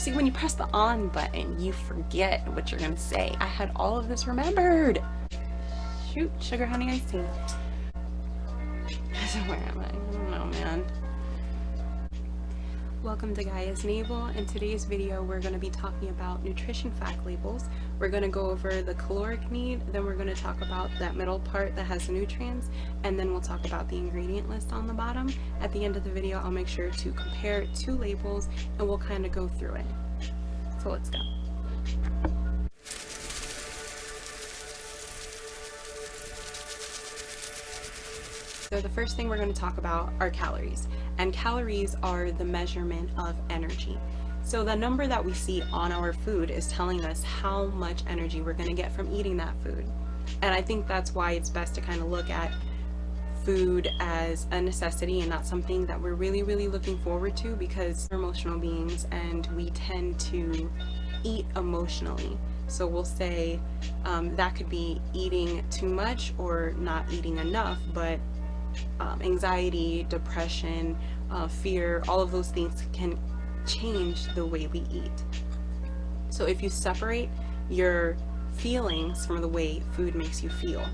See, when you press the on button, you forget what you're gonna say. I had all of this remembered. Shoot, sugar honey iced tea. So where am I? I don't know, man. Welcome to Gaia's Navel. In today's video, we're going to be talking about nutrition fact labels. We're going to go over the caloric need, then we're going to talk about that middle part that has the nutrients, and then we'll talk about the ingredient list on the bottom. At the end of the video, I'll make sure to compare two labels and we'll kind of go through it. So let's go. So the first thing we're going to talk about are calories, and calories are the measurement of energy. So the number that we see on our food is telling us how much energy we're going to get from eating that food. And I think that's why it's best to kind of look at food as a necessity and not something that we're really looking forward to, because we're emotional beings and we tend to eat emotionally. So we'll say that could be eating too much or not eating enough, but anxiety, depression, fear, all of those things can change the way we eat. So if you separate your feelings from the way food makes you feel,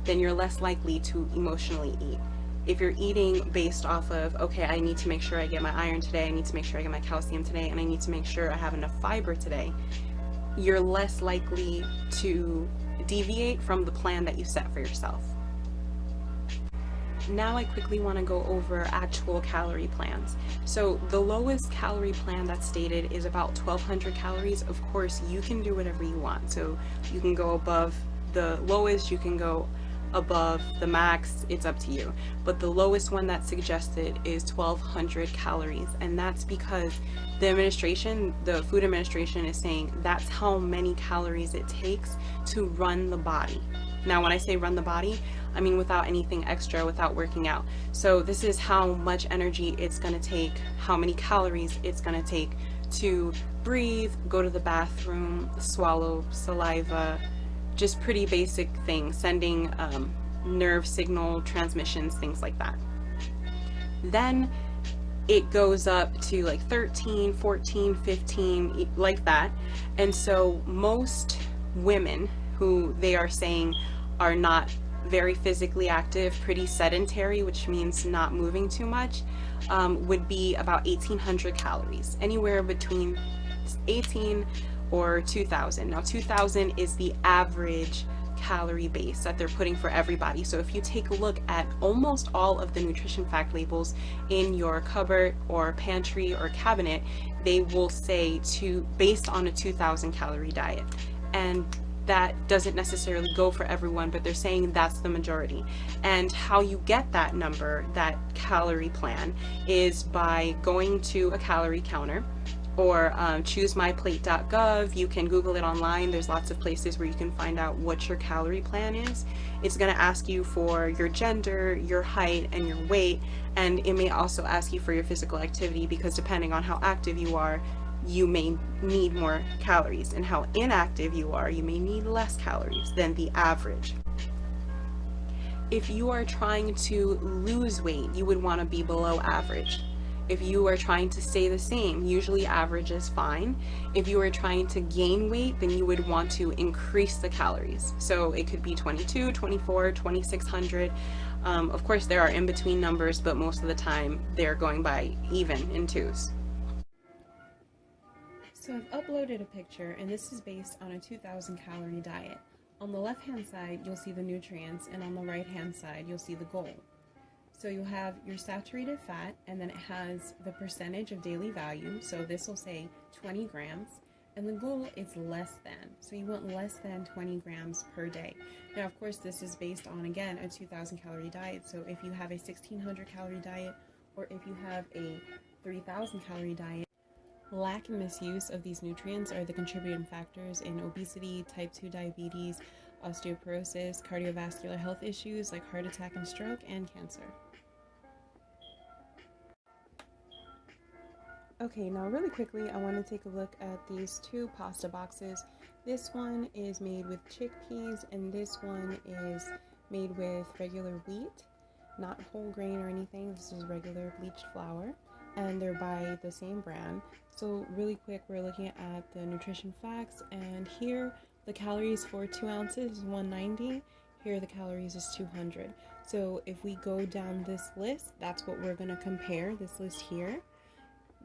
then you're less likely to emotionally eat. If you're eating based off of, okay, I need to make sure I get my iron today, I need to make sure I get my calcium today, and I need to make sure I have enough fiber today, you're less likely to deviate from the plan that you set for yourself. Now I quickly want to go over actual calorie plans. So the lowest calorie plan that's stated is about 1,200 calories. Of course, you can do whatever you want. So you can go above the lowest, you can go above the max, it's up to you. But the lowest one that's suggested is 1,200 calories. And that's because the administration, the Food Administration, is saying that's how many calories it takes to run the body. Now, when I say run the body, I mean without anything extra, without working out. So this is how much energy it's going to take, how many calories it's going to take to breathe, go to the bathroom, swallow saliva, just pretty basic things, sending nerve signal transmissions, things like that. Then it goes up to like 13, 14, 15, like that. And so most women who they are saying are not very physically active, pretty sedentary, which means not moving too much, would be about 1,800 calories, anywhere between 18 or 2,000. Now 2,000 is the average calorie base that they're putting for everybody. So if you take a look at almost all of the nutrition fact labels in your cupboard or pantry or cabinet, they will say based on a 2,000 calorie diet. And that doesn't necessarily go for everyone, but they're saying that's the majority. And how you get that number, that calorie plan, is by going to a calorie counter or choosemyplate.gov. You can Google it online. There's lots of places where you can find out what your calorie plan is. It's going to ask you for your gender, your height, and your weight, and it may also ask you for your physical activity, because depending on how active you are, you may need more calories, and how inactive you are, you may need less calories than the average. If you are trying to lose weight, you would want to be below average. If you are trying to stay the same, usually average is fine. If you are trying to gain weight, then you would want to increase the calories. So it could be 22, 24, 2,600. Of course, there are in-between numbers, but most of the time they're going by even in twos. So I've uploaded a picture, and this is based on a 2,000 calorie diet. On the left hand side, you'll see the nutrients, and on the right hand side, you'll see the goal. So you'll have your saturated fat, and then it has the percentage of daily value. So this will say 20 grams, and the goal is less than. So you want less than 20 grams per day. Now, of course, this is based on, again, a 2,000 calorie diet. So if you have a 1,600 calorie diet, or if you have a 3,000 calorie diet, lack and misuse of these nutrients are the contributing factors in obesity, type 2 diabetes, osteoporosis, cardiovascular health issues like heart attack and stroke, and cancer. Okay, now really quickly, I want to take a look at these two pasta boxes. This one is made with chickpeas, and this one is made with regular wheat, not whole grain or anything. This is regular bleached flour. and they're by the same brand. So really quick, we're looking at the nutrition facts, and here the calories for 2 ounces is 190. Here the calories is 200. So if we go down this list, that's what we're going to compare, this list here.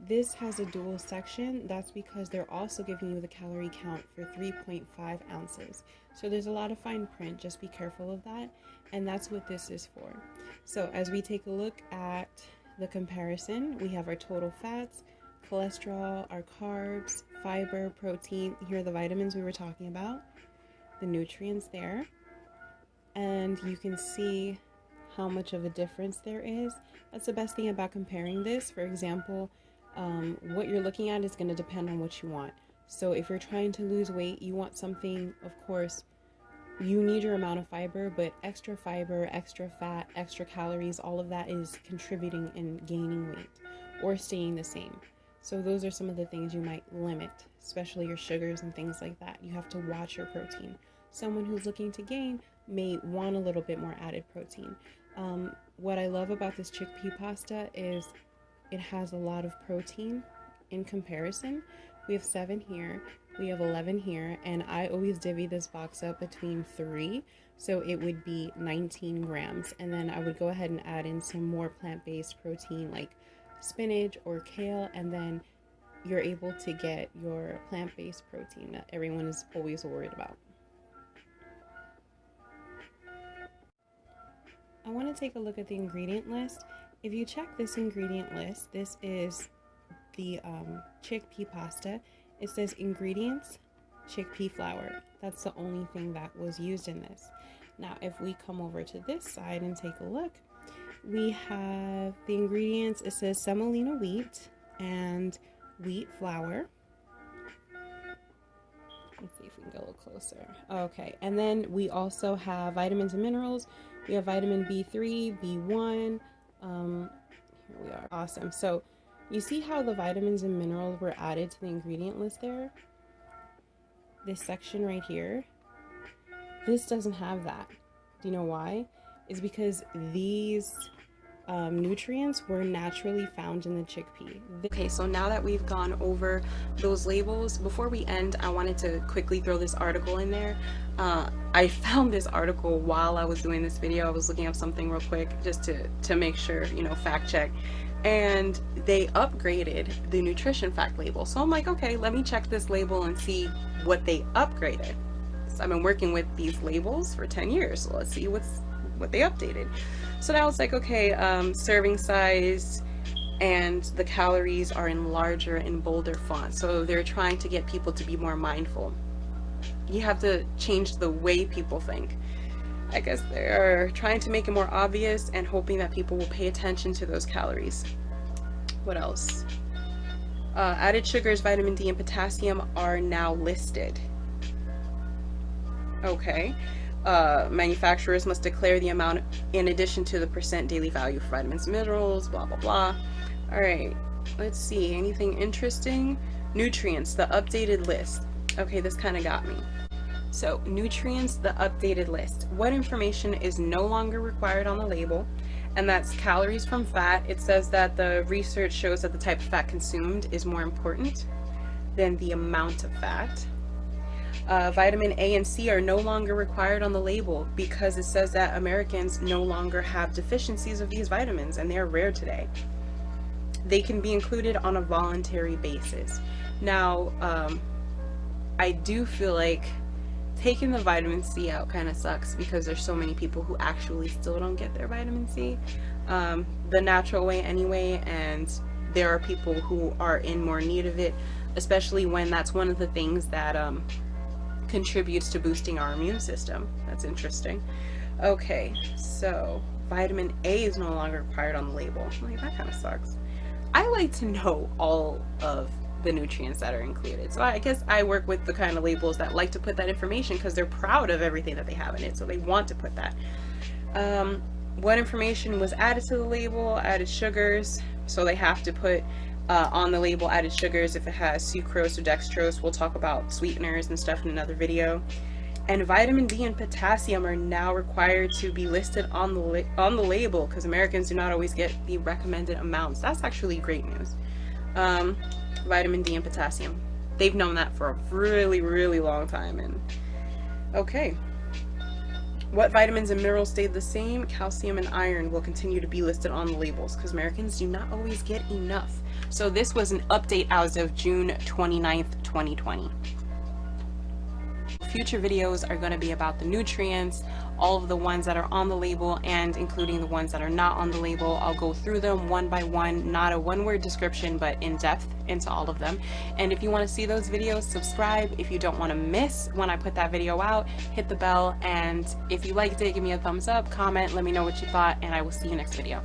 This has a dual section. That's because they're also giving you the calorie count for 3.5 ounces. So there's a lot of fine print, just be careful of that. And that's what this is for. So as we take a look at the comparison, we have our total fats, cholesterol, our carbs, fiber, protein. Here are the vitamins we were talking about, the nutrients there. And you can see how much of a difference there is. That's the best thing about comparing this. For example, what you're looking at is going to depend on what you want. So if you're trying to lose weight, you want something, of course, you need your amount of fiber, but extra fiber, extra fat, extra calories, all of that is contributing in gaining weight or staying the same. So those are some of the things you might limit, especially your sugars and things like that. You have to watch your protein. Someone who's looking to gain may want a little bit more added protein. What I love about this chickpea pasta is it has a lot of protein in comparison. We have 7 here, we have 11 here, and I always divvy this box up between 3, so it would be 19 grams. And then I would go ahead and add in some more plant-based protein like spinach or kale, and then you're able to get your plant-based protein that everyone is always worried about. I want to take a look at the ingredient list. If you check this ingredient list, this is the chickpea pasta. It says ingredients, chickpea flour. That's the only thing that was used in this. Now, if we come over to this side and take a look, we have the ingredients. It says semolina wheat and wheat flour. Let's see if we can go a little closer. Okay, and then we also have vitamins and minerals. We have vitamin B3, B1. Here we are. Awesome. So you see how the vitamins and minerals were added to the ingredient list there? This section right here, this doesn't have that. Do you know why? It's because these nutrients were naturally found in the chickpea. Okay, so now that we've gone over those labels, before we end, I wanted to quickly throw this article in there. I found this article while I was doing this video. I was looking up something real quick just to make sure, you know, fact check. And they upgraded the nutrition fact label. So I'm like, okay, let me check this label and see what they upgraded. So I've been working with these labels for 10 years. So let's see what they updated. So now it's like, okay, serving size and the calories are in larger and bolder font. So they're trying to get people to be more mindful. You have to change the way people think. I guess they're trying to make it more obvious and hoping that people will pay attention to those calories. What else? Added sugars, vitamin D, and potassium are now listed. Okay. Manufacturers must declare the amount in addition to the % daily value for vitamins and minerals, blah, blah, blah. All right, let's see, anything interesting? Nutrients, the updated list. Okay, this kind of got me. So nutrients, the updated list. What information is no longer required on the label? And that's calories from fat. It says that the research shows that the type of fat consumed is more important than the amount of fat. Vitamin A and C are no longer required on the label because it says that Americans no longer have deficiencies of these vitamins and they're rare today. They can be included on a voluntary basis. Now, I do feel like taking the vitamin C out kind of sucks because there's so many people who actually still don't get their vitamin C the natural way anyway, and there are people who are in more need of it, especially when that's one of the things that contributes to boosting our immune system. That's interesting. Okay, so vitamin A is no longer required on the label. Like, that kind of sucks. I like to know all of the nutrients that are included. So I guess I work with the kind of labels that like to put that information because they're proud of everything that they have in it, so they want to put that. What information was added to the label? Added sugars, so they have to put on the label added sugars if it has sucrose or dextrose. We'll talk about sweeteners and stuff in another video. And vitamin D and potassium are now required to be listed on the label, because Americans do not always get the recommended amounts. That's actually great news. Vitamin D and potassium. They've known that for a really, really long time. And okay. What vitamins and minerals stayed the same? Calcium and iron will continue to be listed on the labels because Americans do not always get enough. So this was an update as of June 29th, 2020. Future videos are going to be about the nutrients, all of the ones that are on the label and including the ones that are not on the label. I'll go through them one by one, not a one-word description, but in depth into all of them. And if you want to see those videos, subscribe. If you don't want to miss when I put that video out, hit the bell. And if you liked it, give me a thumbs up, comment, let me know what you thought, and I will see you next video.